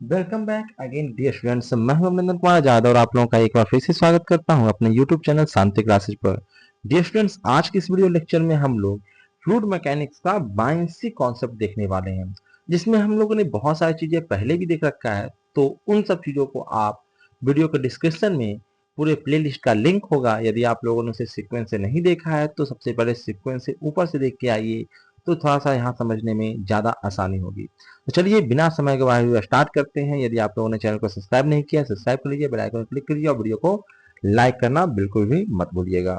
Welcome back again dear students. मैं हूं अभिनंदन कुमार आजाद और आप लोगों का एक बार फिर से स्वागत करता हूं अपने यूट्यूब चैनल शांति क्लासेज पर। डियर स्टूडेंट्स, आज की इस वीडियो लेक्चर में हम लोग फ्लूइड मैकेनिक्स का बायनेंसी कॉन्सेप्ट देखने वाले हैं, जिसमें हम लोगों ने बहुत सारी चीजें पहले भी देख रखा है। तो उन सब चीजों को आप वीडियो के डिस्क्रिप्शन में पूरे प्लेलिस्ट का लिंक होगा। यदि आप लोगों ने उसे सीक्वेंस से नहीं देखा है तो सबसे पहले सीक्वेंस से ऊपर से देख के आइए, तो थोड़ा सा यहाँ समझने में ज्यादा आसानी होगी। तो चलिए बिना समय गवाए स्टार्ट करते हैं। यदि आप लोगों ने चैनल को सब्सक्राइब नहीं किया, सब्सक्राइब कर लीजिए, बेल आइकन क्लिक कीजिए और वीडियो को लाइक करना बिल्कुल भी मत भूलिएगा।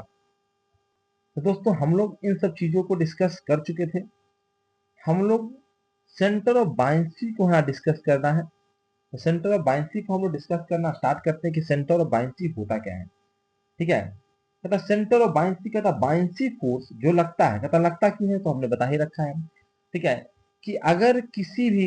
तो दोस्तों, हम लोग इन सब चीजों को डिस्कस कर चुके थे। हम लोग सेंटर ऑफ बायनेंसी को यहाँ डिस्कस करना है। तो सेंटर ऑफ बायनेंसी को हम लोग डिस्कस करना स्टार्ट करते हैं कि सेंटर ऑफ बायनेंसी होता क्या है। ठीक है, कहता सेंटर ऑफ बायनेंसी, कहता बायनेंसी फोर्स जो लगता है, कहता लगता क्यों है तो हमने बता ही रखा है। ठीक है, कि अगर किसी भी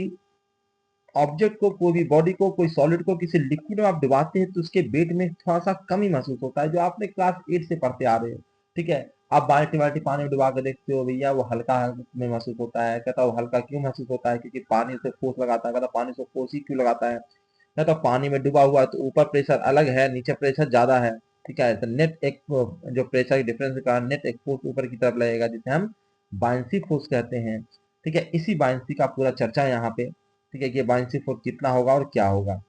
ऑब्जेक्ट को, कोई भी बॉडी को, कोई सॉलिड को किसी लिक्विड में आप डुबाते हैं तो उसके वेट में थोड़ा सा कमी महसूस होता है, जो आपने क्लास 8 से पढ़ते आ रहे हो। ठीक है, आप बाल्टी बाल्टी पानी में डुबा के देखते हो, भैया वो हल्का में महसूस होता है। कहता वो हल्का क्यों महसूस होता है? क्योंकि पानी से फोर्स लगाता है। कहता पानी से फोर्स ही क्यों लगाता है? कहता पानी में डूबा हुआ है तो ऊपर प्रेशर अलग है, नीचे प्रेशर ज्यादा है। ठीक है, तो नेट एक जो प्रेशर के डिफरेंस के कारण नेट एक फोर्स ऊपर की तरफ लगेगा, जिसे हम बायनेंसी फोर्स कहते हैं। ठीक है, इसी बायनेंसी का पूरा चर्चा है यहाँ पे। ठीक है, कि बायनेंसी फोर्स कितना होगा और क्या होगा।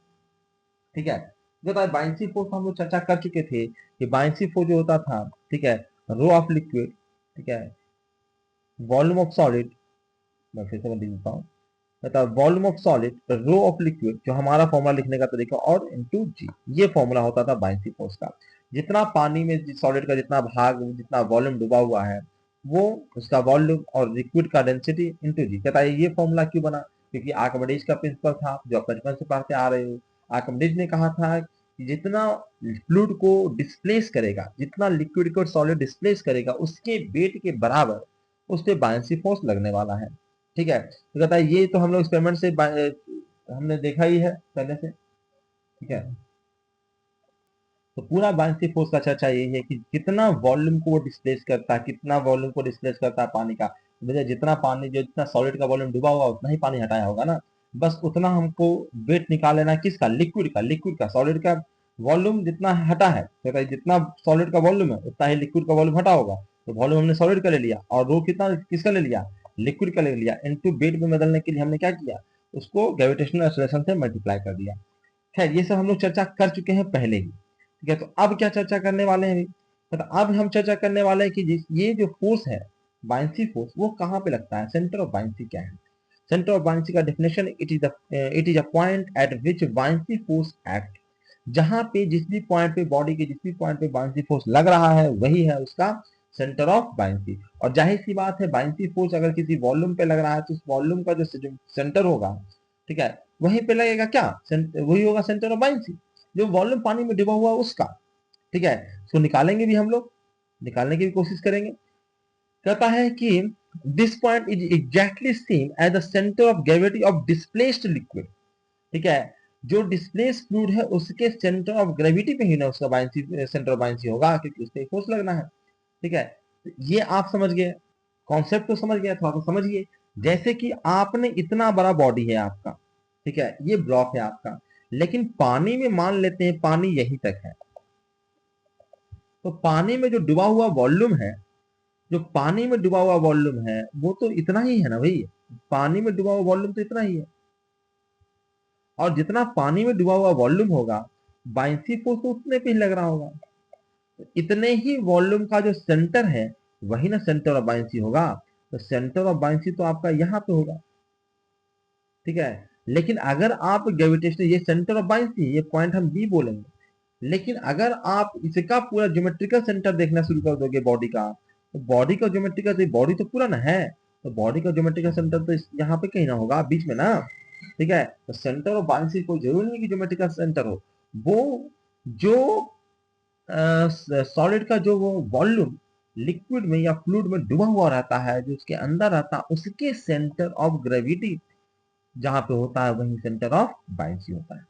ठीक है, जो था बायनेंसी फोर्स हम लोग चर्चा कर चुके थे कि बायनेंसी फोर्स जो होता था, ठीक है, रो ऑफ लिक्विड, ठीक है, वॉल्यूम ऑफ सॉलिड, मैं फिर से लिख देता हूँ, बता volume of solid, rho of liquid, जो हमारा फॉर्मूला लिखने का तरीका, और इनटू जी, ये फॉर्मूला होता था बायनेंसी फोर्स का। जितना पानी में सॉलिड का जितना भाग, जितना वॉल्यूम डूबा हुआ है, वो उसका वॉल्यूम, और लिक्विड का डेंसिटी इनटू जी। कहता है ये फॉर्मूला क्यों बना? क्योंकि आर्किमिडीज का प्रिंसिपल था, जो आप बचपन से पढ़ते आ रहे हो। आर्किमिडीज ने कहा था कि जितना फ्लूइड को डिस्प्लेस करेगा, जितना लिक्विड को सॉलिड डिस्प्लेस करेगा, उसके वेट के बराबर उस पे बायनेंसी फोर्स लगने वाला है। ठीक है, तो कहता है ये तो हम लोग एक्सपेरिमेंट से हमने देखा ही है पहले से। ठीक है, तो पूरा बायनेंसी फोर्स का चर्चा यही है कि कितना वॉल्यूम को वो डिस्प्लेस करता है, कितना वॉल्यूम को डिस्प्लेस करता है पानी का। भैया जितना पानी, जो जितना सॉलिड का वॉल्यूम डूबा हुआ उतना ही पानी हटाया होगा ना, बस उतना हमको वेट निकाल लेना है। किसका? लिक्विड का सॉलिड का वॉल्यूम जितना हटा है, तो जितना सॉलिड का वॉल्यूम है उतना ही लिक्विड का वॉल्यूम हटा होगा। तो वॉल्यूम हमने सॉलिड का ले लिया, और रो कितना किसका ले लिया? लिक्विड का ले लिया। इनटू वेट में बदलने के लिए हमने क्या किया? उसको ग्रेविटेशनल एक्सेलरेशन से मल्टीप्लाई कर दिया। खैर, ये सब हम लोग चर्चा कर चुके हैं पहले ही। ठीक है, तो अब क्या चर्चा करने वाले हैं? तो अब हम चर्चा करने वाले हैं कि ये जो फोर्स है, बायनेंसी फोर्स, वो कहाँ पे लगता है, सेंटर ऑफ बायनेंसी क्या है। सेंटर ऑफ बायनेंसी का definition, it is a point at which buoyancy force act. जहां पे जिस भी पॉइंट पे, बॉडी के जिस भी पॉइंट पे बायनेंसी फोर्स लग रहा है, वही है उसका सेंटर ऑफ बायनेंसी। और जाहिर सी बात है, बायनेंसी फोर्स अगर किसी वॉल्यूम पे लग रहा है तो उस वॉल्यूम का जो सेंटर होगा, ठीक है, वहीं पे लगेगा क्या? वही होगा सेंटर ऑफ बायनेंसी, जो वॉल्यूम पानी में डूबा हुआ है उसका। ठीक है, इसको निकालेंगे भी हम लोग, निकालने की भी कोशिश करेंगे। कहता है कि this point is exactly same as the centre of gravity of displaced liquid. ठीक है, जो डिस्प्लेस फ्लूइड है उसके सेंटर ऑफ ग्रेविटी पे ही ना उसका बायनेंसी, सेंटर ऑफ बायनेंसी होगा, क्योंकि उस पे फोर्स लगना है। ठीक है, ये आप समझ गए, कॉन्सेप्ट तो समझ गया, थोड़ा सा समझिए। जैसे कि आपने इतना बड़ा बॉडी है आपका, ठीक है, ये ब्लॉक है आपका, लेकिन पानी में मान लेते हैं पानी यहीं तक है। तो पानी में जो डूबा हुआ वॉल्यूम है, जो पानी में डूबा हुआ वॉल्यूम है, वो तो इतना ही है ना भाई। पानी में डूबा हुआ वॉल्यूम तो इतना ही है, और जितना पानी में डूबा हुआ वॉल्यूम होगा, बायनेंसी फोर्स तो उतने पे ही लग रहा होगा। तो इतने ही वॉल्यूम का जो सेंटर है, वही ना सेंटर ऑफ बायनेंसी होगा। तो सेंटर ऑफ बायनेंसी तो आपका यहाँ पे होगा। ठीक है, लेकिन अगर आप ग्रेविटेशनल, ये सेंटर ऑफ बायनेंसी, ये पॉइंट हम बी बोलेंगे, लेकिन अगर आप इसका पूरा ज्योमेट्रिकल सेंटर देखना शुरू कर दोगे बॉडी का, तो बॉडी का ज्योमेट्रिकल, बॉडी तो पूरा ना है, तो बॉडी का ज्योमेट्रिकल सेंटर तो यहाँ पे कहीं ना होगा, बीच में ना। ठीक है, तो सेंटर ऑफ बायनेंसी कोई जरूरी नहीं कि ज्योमेट्रिकल सेंटर हो। वो जो सॉलिड का जो वो वॉल्यूम लिक्विड में या फ्लूइड में डूबा हुआ रहता है, जो उसके अंदर रहता है, उसके सेंटर ऑफ ग्रेविटी जहां पे होता है, वही सेंटर ऑफ बायनेंसी होता है।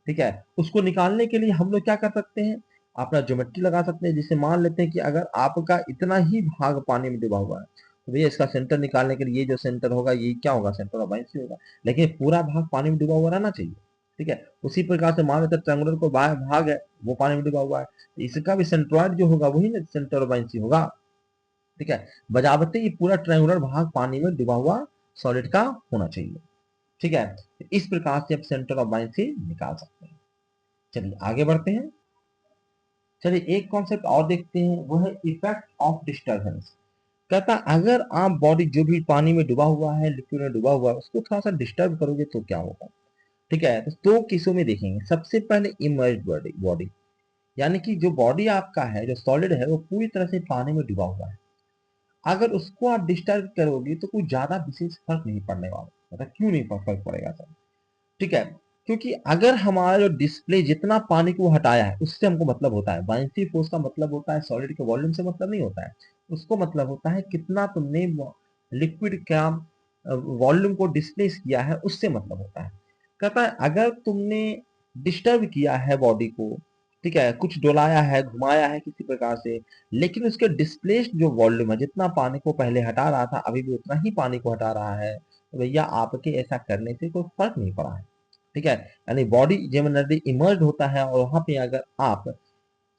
ठीक है, उसको निकालने के लिए हम लोग क्या कर सकते हैं? अपना ज्योमेट्री लगा सकते हैं। जिसे मान लेते हैं कि अगर आपका इतना ही भाग पानी में डूबा हुआ है, तो भैया इसका सेंटर निकालने के लिए ये जो सेंटर होगा, ये क्या होगा? सेंटर ऑफ बायनेंसी होगा। लेकिन पूरा भाग पानी में डूबा हुआ रहना चाहिए। ठीक है। उसी प्रकार से मान लेते ट्रायंगुलर को भाग है वो पानी में डूबा हुआ है, तो इसका भी सेंट्रोइड जो होगा वही ना सेंटर ऑफ बायंसी होगा। ठीक है, बजावते ये पूरा ट्रायंगुलर भाग पानी में डूबा हुआ सॉलिड का होना चाहिए। ठीक है, तो इस प्रकार से आप सेंटर ऑफ बायंसी निकाल सकते हैं। चलिए आगे बढ़ते हैं। चलिए एक कॉन्सेप्ट और देखते हैं, वो है इफेक्ट ऑफ डिस्टर्बेंस। कहता अगर आप बॉडी जो भी पानी में डूबा हुआ है, लिक्विड में डूबा हुआ है, उसको थोड़ा सा डिस्टर्ब करोगे तो क्या होगा। ठीक है, तो दो केसों में देखेंगे। सबसे पहले इमर्ज्ड बॉडी, यानी कि जो बॉडी आपका है, जो सॉलिड है, वो पूरी तरह से पानी में डूबा हुआ है। अगर उसको आप डिस्टर्ब करोगे तो कोई ज्यादा विशेष फर्क नहीं पड़ने वाला। मतलब क्यों नहीं फर्क पड़ेगा सर? ठीक है, क्योंकि अगर हमारा जो डिस्प्ले जितना पानी को हटाया है उससे हमको मतलब होता है। बायंसी फोर्स का मतलब होता है सॉलिड के वॉल्यूम से मतलब नहीं होता है, उसको मतलब होता है कितना तुमने लिक्विड का वॉल्यूम को डिस्प्लेस किया है, उससे मतलब होता है। कहता है अगर तुमने डिस्टर्ब किया है बॉडी को, ठीक है, कुछ डोलाया है, घुमाया है किसी प्रकार से, लेकिन उसके डिस्प्लेस्ड जो वॉल्यूम है, जितना पानी को पहले हटा रहा था अभी भी उतना ही पानी को हटा रहा है, तो भैया आपके ऐसा करने से कोई फर्क नहीं पड़ा है। ठीक है, यानी बॉडी जनरली इमर्ज होता है और वहां पे अगर आप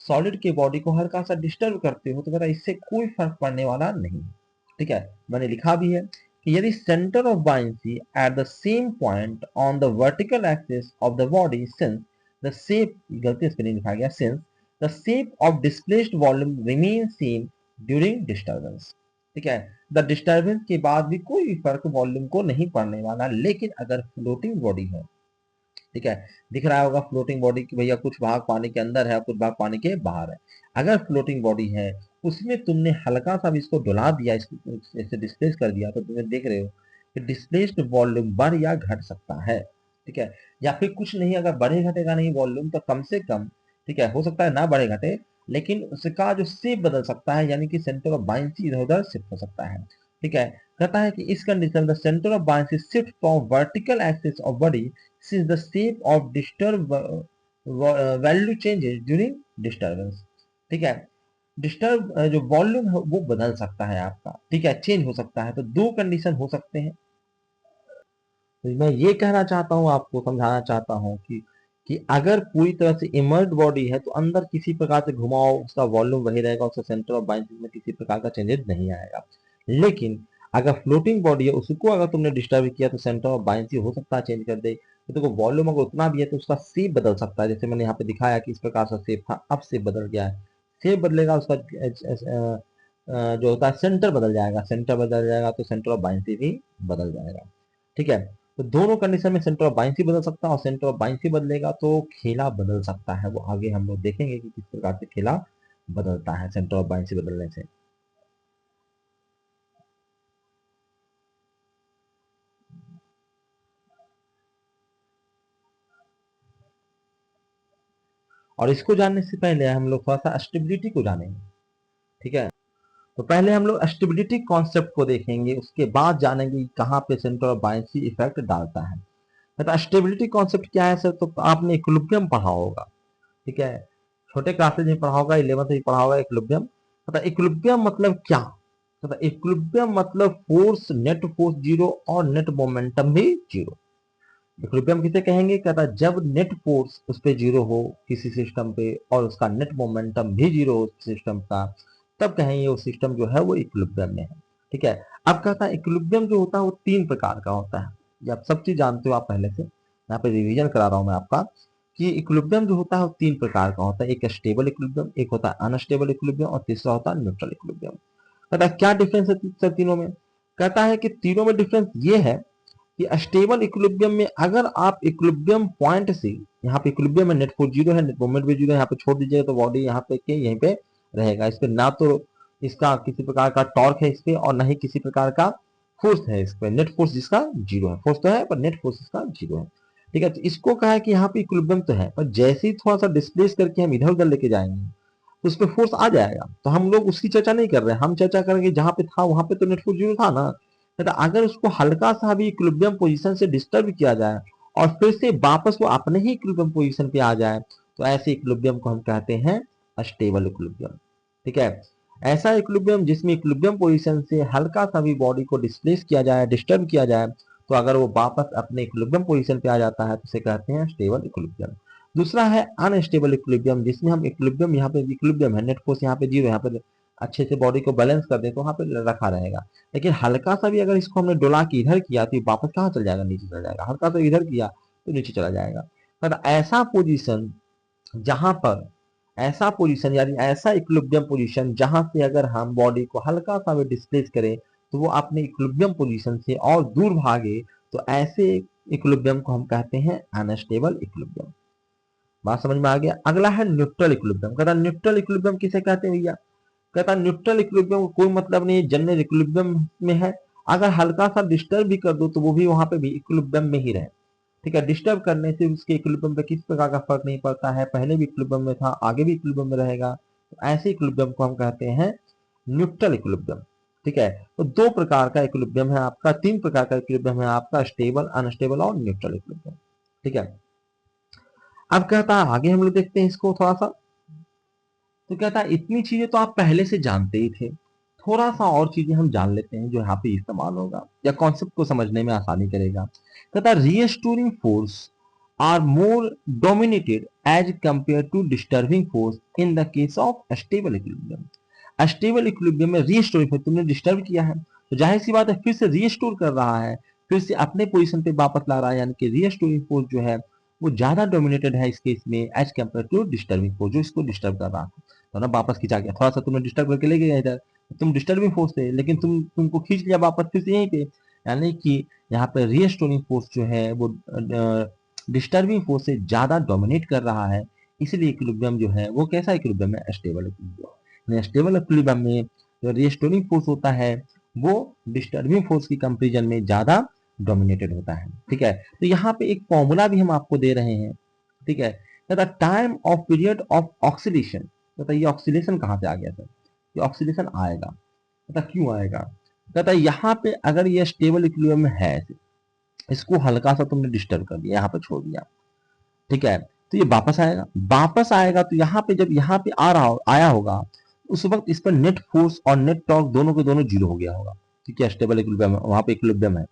सॉलिड के बॉडी को हल्का सा डिस्टर्ब करते हो तो बेटा इससे कोई फर्क पड़ने वाला नहीं। ठीक है, मैंने लिखा भी है कि यदि centre of buoyancy at the same point on the vertical axis of the body since the shape, गलती से नहीं लिखा गया, since the shape of displaced volume remain same during disturbance. ठीक है, द डिस्टर्बेंस के बाद भी कोई फर्क वॉल्यूम को नहीं पड़ने वाला। लेकिन अगर फ्लोटिंग बॉडी है, ठीक है, दिख रहा होगा फ्लोटिंग बॉडी की भैया कुछ भाग पानी के अंदर है, कुछ भाग पानी के बाहर है। अगर फ्लोटिंग बॉडी है, उसमें तुमने हल्का सा भी इसको डुला दिया, इसको ऐसे डिस्प्लेस कर दिया, तो तुम्हें देख रहे हो कि डिस्प्लेस्ड वॉल्यूम बढ़ या घट सकता है। ठीक है, या फिर कुछ नहीं, अगर बढ़े घटेगा नहीं वॉल्यूम तो कम से कम, ठीक है, हो सकता है ना बढ़े घटे, लेकिन उसका जो शेप बदल सकता है, यानी कि सेंटर ऑफ बायंसी इधर उधर शिफ्ट हो सकता है। ठीक है, कहता है कि इस condition the centre of buoyancy shift from vertical axis of body since the shape of disturb value changes during disturbance। ठीक है, डिस्टर्ब जो वॉल्यूम है वो बदल सकता है आपका, ठीक है, चेंज हो सकता है। तो दो कंडीशन हो सकते हैं। तो मैं ये कहना चाहता हूँ, आपको समझाना चाहता हूँ कि अगर पूरी तरह से इमर्ज्ड बॉडी है तो अंदर किसी प्रकार से घुमाओ उसका वॉल्यूम वही रहेगा, उसका सेंटर ऑफ बायंसी में किसी प्रकार का चेंजेस नहीं आएगा। लेकिन अगर फ्लोटिंग बॉडी है उसको अगर तुमने डिस्टर्ब किया तो सेंटर ऑफ बायंसी हो सकता है चेंज कर दे। तो देखो वॉल्यूम अगर उतना भी है तो उसका शेप बदल सकता है। जैसे मैंने यहाँ पे दिखाया कि इस प्रकार का शेप था, अब शेप बदल गया है। शेप बदलेगा उसका जो होता है सेंटर बदल जाएगा, सेंटर बदल जाएगा तो सेंटर ऑफ बायंसी भी बदल जाएगा। ठीक है, तो दोनों कंडीशन में सेंटर ऑफ बायंसी बदल सकता है और सेंटर ऑफ बायंसी बदलेगा तो खेला बदल सकता है। वो आगे हम लोग देखेंगे कि किस प्रकार से खेला बदलता है सेंटर ऑफ बायंसी बदलने से। और इसको जानने से पहले हम लोग थोड़ा सा स्टेबिलिटी को जानेंगे। ठीक है, तो पहले हम लोग स्टेबिलिटी कॉन्सेप्ट को देखेंगे, उसके बाद जानेंगे कि कहाँ पे सेंटर ऑफ बायंसी इफेक्ट डालता है। तो स्टेबिलिटी कॉन्सेप्ट क्या है सर? तो आपने इक्विलिब्रियम पढ़ा होगा, ठीक है, छोटे क्लासेज में पढ़ा होगा, 11th में पढ़ा होगा इक्विलिब्रियम। पता इक्विलिब्रियम मतलब क्या? पता इक्विलिब्रियम मतलब फोर्स, नेट फोर्स जीरो और नेट मोमेंटम भी जीरो। इक्विलिब्रियम किसे कहेंगे? कहता है जब नेट फोर्स उस पे जीरो हो किसी सिस्टम पे और उसका नेट मोमेंटम भी जीरो हो सिस्टम का, तब कहेंगे वो सिस्टम जो है वो इक्विलिब्रियम में है। ठीक है, अब कहता है इक्विलिब्रियम जो होता है वो तीन प्रकार का होता है। ये आप सब चीज जानते हो आप पहले से, यहाँ पे रिवीजन करा रहा हूँ मैं आपका कि इक्विलिब्रियम जो होता है वो तीन प्रकार का होता है। एक स्टेबल इक्विलिब्रियम, एक होता है अनस्टेबल इक्विलिब्रियम और तीसरा होता है न्यूट्रल इक्विलिब्रियम। कहता है क्या डिफरेंस है सर तीनों में? कहता है कि तीनों में डिफरेंस ये है कि स्टेबल इक्विलिब्रियम में अगर आप इक्विलिब्रियम पॉइंट से, यहाँ पे इक्विलिब्रियम में नेट फोर्स जीरो है, नेट मोमेंट भी जीरो है, यहाँ पे छोड़ दीजिएगा तो बॉडी यहाँ पे के यहीं पे रहेगा। इस पे ना तो इसका किसी प्रकार का टॉर्क है इस पे और ना ही किसी प्रकार का फोर्स है इस पे। नेट फोर्स जिसका जीरो है, फोर्स तो है पर नेट फोर्स इसका जीरो है। ठीक है, तो इसको कहा है कि यहाँ पे इक्विलिब्रियम तो है पर जैसे ही थोड़ा सा डिस्प्लेस करके हम इधर उधर लेके जाएंगे तो उस पर फोर्स आ जाएगा। तो हम लोग उसकी चर्चा नहीं कर रहे हैं, हम चर्चा करेंगे जहां पे था वहां पे तो नेट फोर्स जीरो था ना। तो अगर उसको हल्का सा भी इक्विलिब्रियम पोजीशन से डिस्टर्ब किया जाए और फिर से वापस वो अपने ही इक्विलिब्रियम पोजीशन पे आ जाए तो ऐसे इक्विलिब्रियम को हम कहते हैं स्टेबल इक्विलिब्रियम। ठीक है, ऐसा इक्विलिब्रियम जिसमें इक्विलिब्रियम पोजीशन से हल्का सा भी बॉडी को डिस्प्लेस किया जाए, डिस्टर्ब किया जाए तो अगर वो वापस अपने इक्विलिब्रियम पोजीशन पे आ जाता है तो उसे कहते हैं स्टेबल इक्विलिब्रियम। दूसरा है अनस्टेबल इक्विलिब्रियम, जिसमें हम इक्विलिब्रियम, यहाँ पे इक्विलिब्रियम है, नेट फोर्स यहाँ पे जीरो, यहाँ पे अच्छे से बॉडी को बैलेंस कर दे तो वहाँ पे रखा रहेगा। लेकिन हल्का सा भी अगर इसको हमने डोला के इधर किया तो ये वापस कहाँ चल जाएगा, नीचे चला जाएगा। हल्का सा इधर किया तो नीचे चला जाएगा। पर ऐसा पोजीशन जहां पर, ऐसा पोजीशन यानी ऐसा इक्विलिब्रियम पोजीशन जहां से अगर हम बॉडी को हल्का सा भी डिस्प्लेस करें तो वो अपने इक्विलिब्रियम पोजीशन से और दूर भागे, तो ऐसे इक्विलिब्रियम को हम कहते हैं अनस्टेबल इक्विलिब्रियम। बात समझ में आ गया। अगला है न्यूट्रल इक्विलिब्रियम। कहता न्यूट्रल इक्विलिब्रियम किसे कहते हैं भैया? कहता न्यूट्रल इक्विलिब्रियम को कोई मतलब नहीं है, जनरल इक्विलिब्रियम में है। अगर हल्का सा डिस्टर्ब भी कर दो तो वो भी वहां पे भी इक्विलिब्रियम में ही रहे। ठीक है, डिस्टर्ब करने से उसके इक्विलिब्रियम पे किस प्रकार का फर्क नहीं पड़ता है, पहले भी इक्विलिब्रियम में था, आगे भी इक्विलिब्रियम में रहेगा। तो ऐसे इक्विलिब्रियम को हम कहते हैं न्यूट्रल इक्विलिब्रियम। ठीक है, तो दो प्रकार का इक्विलिब्रियम है आपका, तीन प्रकार का इक्विलिब्रियम है आपका, स्टेबल, अनस्टेबल और न्यूट्रल इक्विलिब्रियम। ठीक है, अब कहता है आगे हम लोग देखते हैं इसको थोड़ा सा। तो कहता है इतनी चीजें तो आप पहले से जानते ही थे, थोड़ा सा और चीजें हम जान लेते हैं जो यहाँ पे इस्तेमाल होगा या कॉन्सेप्ट को समझने में आसानी करेगा। कहता है restoring force are more dominated as compare to disturbing force in the case of stable equilibrium. Stable equilibrium में रीस्टोरिंग फोर्स, तुमने डिस्टर्ब किया है तो जाहिर सी बात है फिर से रीस्टोर कर रहा है, फिर से अपने पोजीशन पे वापस ला रहा है, यानी कि रीस्टोरिंग फोर्स जो है वो ज्यादा डोमिनेटेड है इस केस में as compare to disturbing force, जो इसको डिस्टर्ब कर रहा है। तो ना वापस खींचा गया, थोड़ा सा तुमने डिस्टर्ब करके ले गया इधर, तुम डिस्टर्बिंग फोर्स थे, लेकिन तुमको खींच लिया वापस फिर से यहीं पे, यानी कि यहाँ पे रीस्टोरिंग फोर्स जो है वो डिस्टर्बिंग फोर्स से ज्यादा डोमिनेट कर रहा है। इसलिए इक्विलिब्रियम जो है वो कैसा इक्विलिब्रियम है, स्टेबल इक्विलिब्रियम। स्टेबल इक्विलिब्रियम में जो रीस्टोरिंग फोर्स होता है वो डिस्टर्बिंग फोर्स की कंपेरिजन में ज्यादा डोमिनेटेड होता है। ठीक है, तो यहाँ पे एक फॉर्मूला भी हम आपको दे रहे हैं। ठीक है, time of period of oxidation. ये ऑक्सीडेशन कहाँ से आ गया सर? ये ऑक्सीडेशन आएगा, क्यों आएगा? कहता है यहाँ पे अगर ये स्टेबल इक्विलिब्रियम में है, इसको हल्का सा तुमने डिस्टर्ब कर दिया, यहाँ पे छोड़ दिया, ठीक है, तो ये वापस आएगा। वापस आएगा तो यहाँ पे जब यहाँ पे आया होगा उस वक्त इस पर नेट फोर्स और नेट टॉर्क दोनों के दोनों जीरो हो गया होगा। ठीक है, स्टेबल इक्विलिब्रियम वहां पे इक्विलिब्रियम है।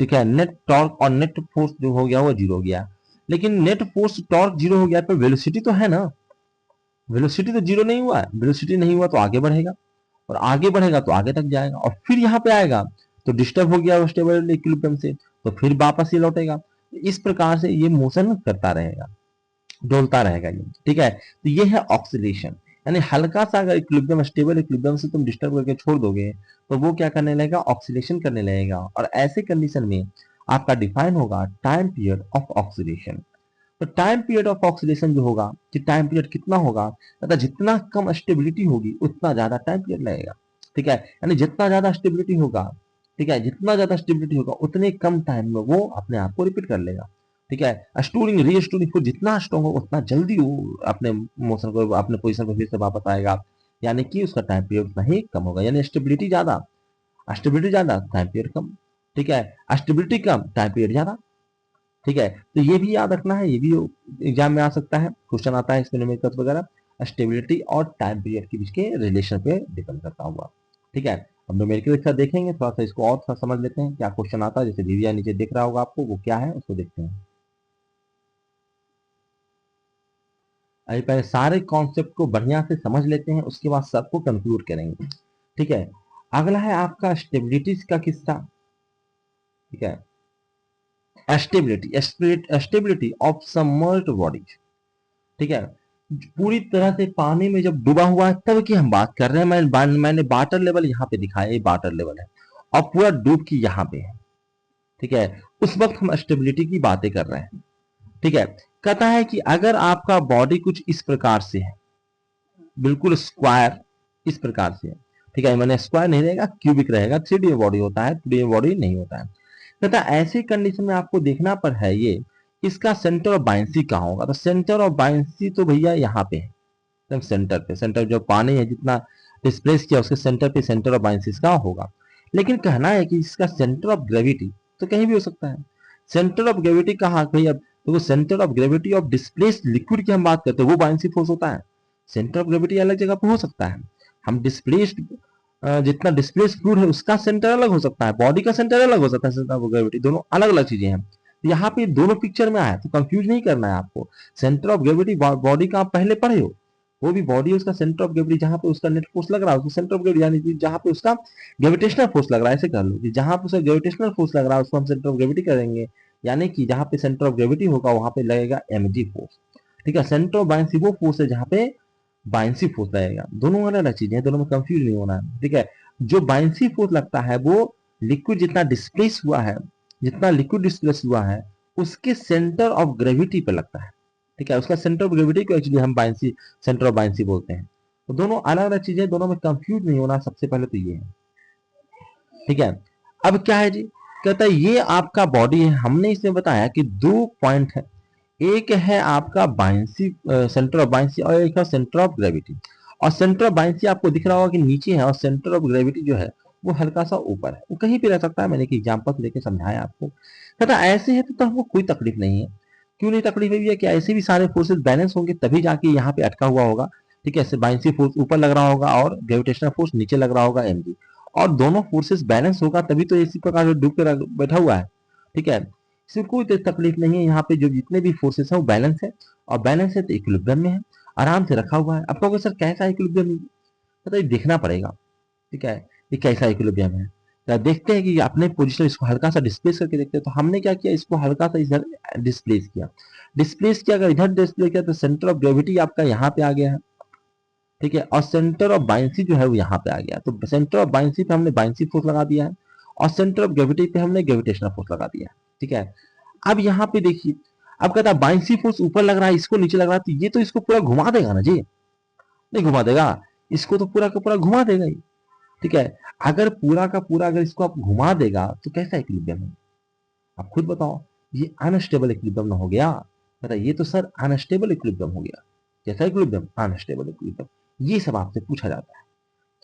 ठीक है, नेट टॉर्क और नेट फोर्स जो हो गया वो जीरो हो गया। लेकिन नेट फोर्स टॉर्क जीरो हो गया पर वेलोसिटी तो है ना, वेलोसिटी तो जीरो नहीं हुआ है, वेलोसिटी नहीं हुआ तो आगे बढ़ेगा, और आगे बढ़ेगा तो आगे तक जाएगा, और फिर यहाँ पे आएगा तो डिस्टर्ब हो गया स्टेबल इक्विलिब्रियम से, तो फिर वापस ये लौटेगा। इस प्रकार से ये मोशन करता रहेगा, डोलता रहेगा ये। ठीक है, तो ये है ऑक्सीडेशन, यानी हल्का सा अगर इक्विलिब्रियम, स्टेबल इक्विलिब्रियम से तुम डिस्टर्ब करके छोड़ दोगे तो वो क्या करने लगेगा, ऑक्सीडेशन करने लगेगा। और ऐसे कंडीशन में आपका डिफाइन होगा टाइम पीरियड ऑफ ऑक्सीडेशन। तो टाइम पीरियड ऑफ ऑक्सीडेशन जो होगा, कि टाइम पीरियड कितना होगा, मतलब जितना कम स्टेबिलिटी होगी उतना ज्यादा टाइम पीरियड लगेगा। ठीक है, यानी जितना ज्यादा स्टेबिलिटी होगा, ठीक है, जितना ज्यादा स्टेबिलिटी होगा उतने कम टाइम में वो अपने आप को रिपीट कर लेगा। ठीक है, स्टोरिंग रीस्टोरिंग को जितना स्ट्रॉन्ग होगा उतना जल्दी वो अपने मोशन को, अपने पोजीशन पर फिर से वापस आएगा, यानी कि उसका टाइम पीरियड उतना ही कम होगा। यानी स्टेबिलिटी ज्यादा, टाइम पीरियड कम। ठीक है, स्टेबिलिटी कम, टाइम पीरियड ज्यादा। ठीक है, तो ये भी याद रखना है, ये भी एग्जाम में आ सकता है, क्वेश्चन आता है इसमें न्यूमेरिकल्स वगैरह, स्टेबिलिटी और टाइम पीरियड के बीच के रिलेशन पे डिपेंड करता हुआ। ठीक है, अब न्यूमेरिकल एक साथ देखेंगे, थोड़ा सा इसको और थोड़ा समझ लेते हैं क्या क्वेश्चन आता है। जैसे दीदिया नीचे दिख रहा होगा आपको, वो क्या है उसको देखते हैं। अभी पहले सारे कॉन्सेप्ट को बढ़िया से समझ लेते हैं, उसके बाद सबको कंक्लूड करेंगे। ठीक है, अगला है आपका स्टेबिलिटी का किस्सा। ठीक है, स्टेबिलिटी ऑफ सबमर्ज्ड बॉडीज। ठीक है, पूरी तरह से पानी में जब डूबा हुआ है तब की हम बात कर रहे हैं। मैंने वाटर लेवल यहाँ पे दिखाया, ये वाटर लेवल है और पूरा डूब की यहाँ पे है। ठीक है, उस वक्त हम स्टेबिलिटी की बातें कर रहे हैं। ठीक है, कहता है कि अगर आपका बॉडी कुछ इस प्रकार से है, बिल्कुल स्क्वायर इस प्रकार से है। ठीक है, मैंने स्क्वायर नहीं रहेगा, क्यूबिक रहेगा, 3D बॉडी होता है, 2D बॉडी नहीं होता है। कहता ऐसी कंडीशन में आपको देखना पर है ये इसका सेंटर ऑफ बायंसी कहाँ होगा। तो सेंटर ऑफ बायंसी तो भैया यहाँ पे है, एकदम सेंटर पे, सेंटर जो पानी है जितना डिस्प्लेस किया उसके सेंटर पे सेंटर ऑफ बायंसी का होगा। लेकिन कहना है कि इसका सेंटर ऑफ ग्रेविटी तो कहीं भी हो सकता है। सेंटर ऑफ ग्रेविटी कहाँ भैया, तो वो centre of gravity of displaced liquid की हम बात करते हैं, वो बायंसी फोर्स होता है। सेंटर ऑफ ग्रेविटी अलग जगह पे हो सकता है, हम डिस्प्लेस्ड जितना डिस्प्लेस फ्लूइड है उसका सेंटर अलग हो सकता है, बॉडी का सेंटर अलग हो सकता है, सेंटर ऑफ ग्रेविटी, दोनों अलग अलग चीजें हैं। यहाँ पे दोनों पिक्चर में आया तो कंफ्यूज नहीं करना है आपको। सेंटर ऑफ ग्रेविटी बॉडी का आप पहले पढ़े हो, वो भी बॉडी उसका सेंटर ऑफ ग्रेविटी जहां पे उसका नेट फोर्स लग रहा है उसको सेंटर ऑफ ग्रेविटी, यानी कि जहां पे उसका ग्रेविटेशनल फोर्स लग रहा है, ऐसे कर लो कि जहां पे उसका ग्रेविटेशनल फोर्स लग रहा है उसको हम सेंटर ऑफ ग्रेविटी करेंगे, यानी कि जहां पे सेंटर ऑफ ग्रेविटी होगा वहां पे लगेगा mg फोर्स। ठीक है, सेंटर ऑफ बायंसी वो फोर्स है जहां पे बायंसी फोर्स लगेगा, दोनों अलग अलग चीजें हैं, दोनों में कंफ्यूज नहीं होना है। ठीक है, जो बायंसी फोर्स लगता है वो लिक्विड जितना डिस्प्लेस हुआ है, जितना लिक्विड डिस्प्लेस हुआ है उसके सेंटर ऑफ ग्रेविटी पे लगता है। ठीक है, उसका सेंटर ऑफ ग्रेविटी को एक्चुअली हम बायंसी, सेंटर ऑफ बायंसी बोलते हैं। तो दोनों अलग अलग चीजें, दोनों में कंफ्यूज नहीं होना, सबसे पहले तो ये है। ठीक है, अब क्या है जी, कहता है ये आपका बॉडी है, हमने इसमें बताया कि दो पॉइंट है, एक है आपका बायंसी, सेंटर ऑफ बायंसी, और एक है सेंटर ऑफ ग्रेविटी। और सेंटर ऑफ बायंसी आपको दिख रहा होगा कि नीचे है, और सेंटर ऑफ ग्रेविटी जो है वो हल्का सा ऊपर है, वो कहीं भी रह सकता है, मैंने एक एग्जांपल लेके समझाया आपको। कहता ऐसे है तो हमको कोई तकलीफ नहीं है। क्यों नहीं तकलीफ हुई है कि ऐसे भी सारे फोर्सेस बैलेंस होंगे तभी जाके यहाँ पे अटका हुआ होगा। ठीक है, बायंसी फोर्स ऊपर लग रहा होगा और ग्रेविटेशनल फोर्स नीचे लग रहा होगा mg, और दोनों फोर्सेस बैलेंस होगा तभी तो इसी प्रकार से डूब कर बैठा हुआ है। ठीक है, इसमें कोई तकलीफ नहीं है, यहाँ पे जो जितने भी फोर्सेस है वो बैलेंस है, और बैलेंस है तो इक्विलिब्रियम में है, आराम से रखा हुआ है। आप कहोगे सर कैसा इक्विलिब्रियम, तो ये देखना पड़ेगा। ठीक है, ये कैसा इक्विलिब्रियम है, तो देखते हैं कि अपने पोजीशन इसको हल्का सा डिस्प्लेस करके देखते हैं। तो हमने क्या किया, इसको हल्का सा इधर डिस्प्लेस किया, अगर इधर डिस्प्ले किया तो सेंटर ऑफ ग्रेविटी आपका यहाँ पे आ गया है। ठीक है, और सेंटर ऑफ बायंसी जो है वो यहाँ पे आ गया, तो सेंटर ऑफ बायंसी पे हमने बायंसी फोर्स लगा दिया है, और सेंटर ऑफ ग्रेविटी पे हमने ग्रेविटेशनल फोर्स लगा दिया है। ठीक है, अब यहाँ पे देखिए, अब कहता है बायंसी फोर्स ऊपर लग रहा है, इसको नीचे लग रहा है, तो ये तो इसको पूरा घुमा देगा ना जी, नहीं घुमा देगा, इसको तो पूरा का पूरा घुमा देगा ही। ठीक है, अगर पूरा का पूरा अगर इसको आप घुमा देगा तो कैसा इक्विलिब्रियम है, आप खुद बताओ, ये अनस्टेबल इक्विलिब्रियम हो गया। पता ये तो सर अनस्टेबल इक्विलिब्रियम हो गया। कैसा इक्विलिब्रियम, अनस्टेबल इक्विलिब्रियम। ये सब आपसे पूछा जाता है।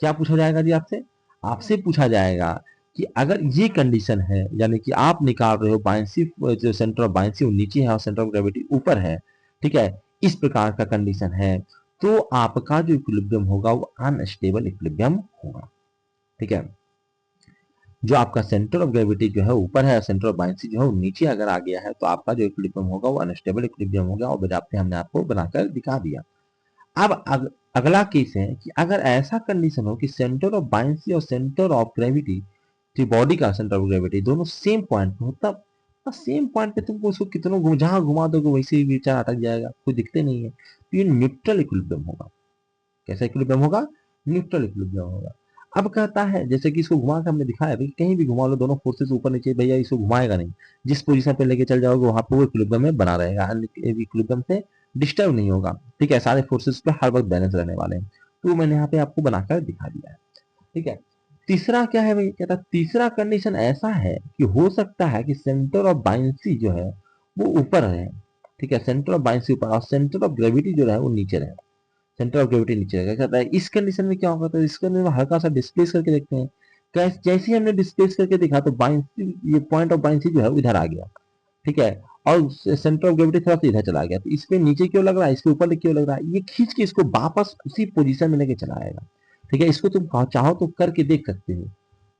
क्या पूछा जाएगा जी आपसे, आपसे पूछा जाएगा कि अगर ये कंडीशन है, यानी कि आप निकाल रहे हो बायंसी, जो सेंटर ऑफ बायंसी वो नीचे है और सेंटर ऑफ ग्रेविटी ऊपर है, ठीक है, इस प्रकार का कंडीशन है, तो आपका जो इक्विलिब्रियम होगा वो अनस्टेबल इक्विलिब्रियम होगा। ठीक है, जो आपका सेंटर ऑफ ग्रेविटी जो है ऊपर है, सेंटर ऑफ बायंसी जो है वो नीचे अगर आ गया है, तो आपका जो इक्विलिब्रियम होगा वो अनस्टेबल इक्विलिब्रियम हो गया, और बजाते हमने आपको बनाकर दिखा दिया। अब अगला केस है कि अगर ऐसा कंडीशन हो कि सेंटर ऑफ बायंसी और सेंटर ऑफ ग्रेविटी, जो बॉडी का सेंटर ऑफ ग्रेविटी दोनों सेम पॉइंट पे हो, तब सेम पॉइंट पे तुमको उसको कितनों जहां घुमा दोगे वैसे ही विचार अटक जाएगा, कोई दिखते नहीं है, तो ये न्यूट्रल इक्विलिब्रियम होगा। कैसा इक्विलिब्रियम होगा, न्यूट्रल इक्विलिब्रियम होगा। अब कहता है जैसे कि इसको घुमा के हमने दिखाया भाई, कहीं भी घुमा लो दोनों फोर्सेस ऊपर नीचे, भैया इसको घुमाएगा नहीं, जिस पोजीशन पे लेके चल जाओगे वहां पे वो इक्विलिब्रियम में बना रहेगा, इक्विलिब्रियम से डिस्टर्ब नहीं होगा। ठीक है, सारे फोर्सेस पे हर वक्त बैलेंस रहने वाले हैं, तो मैंने यहाँ पे आपको बनाकर दिखा दिया है। ठीक है, तीसरा क्या है भाई, कहता तीसरा कंडीशन ऐसा है कि हो सकता है कि सेंटर ऑफ बायंसी जो है वो ऊपर रहे। ठीक है, सेंटर ऑफ बायंसी ऊपर और सेंटर ऑफ ग्रेविटी जो है वो नीचे रहे, सेंटर ऑफ ग्रेविटी नीचे रहेगा। कहता है इस कंडीशन में क्या होगा, तो इस कंडीशन में हल्का सा डिस्प्लेस करके देखते हैं। जैसे ही हमने डिस्प्लेस करके देखा तो बायंसी, ये पॉइंट ऑफ बायंसी जो है इधर आ गया। ठीक है, और सेंटर ऑफ ग्रेविटी थोड़ा सा इधर चला गया, तो इस पे नीचे क्यों लग रहा है, इसके ऊपर क्यों लग रहा है, ये खींच के इसको वापस उसी पोजीशन में लेके चला आएगा। ठीक है, इसको तुम चाहो तो करके देख सकते हो।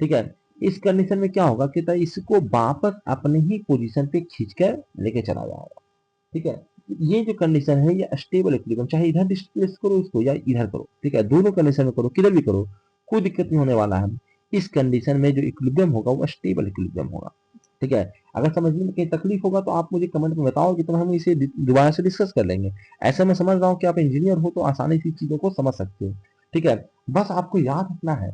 ठीक है, इस कंडीशन में क्या होगा कि इसको वापस अपने ही पोजीशन पे खींच कर लेके चला जाएगा। ठीक है, ये जो कंडीशन है ये स्टेबल इक्विलिब्रियम, चाहे इधर डिस्प्लेस करो इसको या इधर करो, ठीक है, दोनों कंडीशन में करो, किधर भी करो, कोई दिक्कत नहीं होने वाला है। इस कंडीशन में जो इक्विलिब्रियम होगा वो स्टेबल इक्विलिब्रियम होगा। ठीक है, अगर समझने में कहीं तकलीफ होगा तो आप मुझे कमेंट में बताओ, कि तो हम इसे दोबारा से डिस्कस कर लेंगे। ऐसा मैं समझ रहा हूँ कि आप इंजीनियर हो तो आसानी से चीजों को समझ सकते हो। ठीक है, बस आपको याद रखना है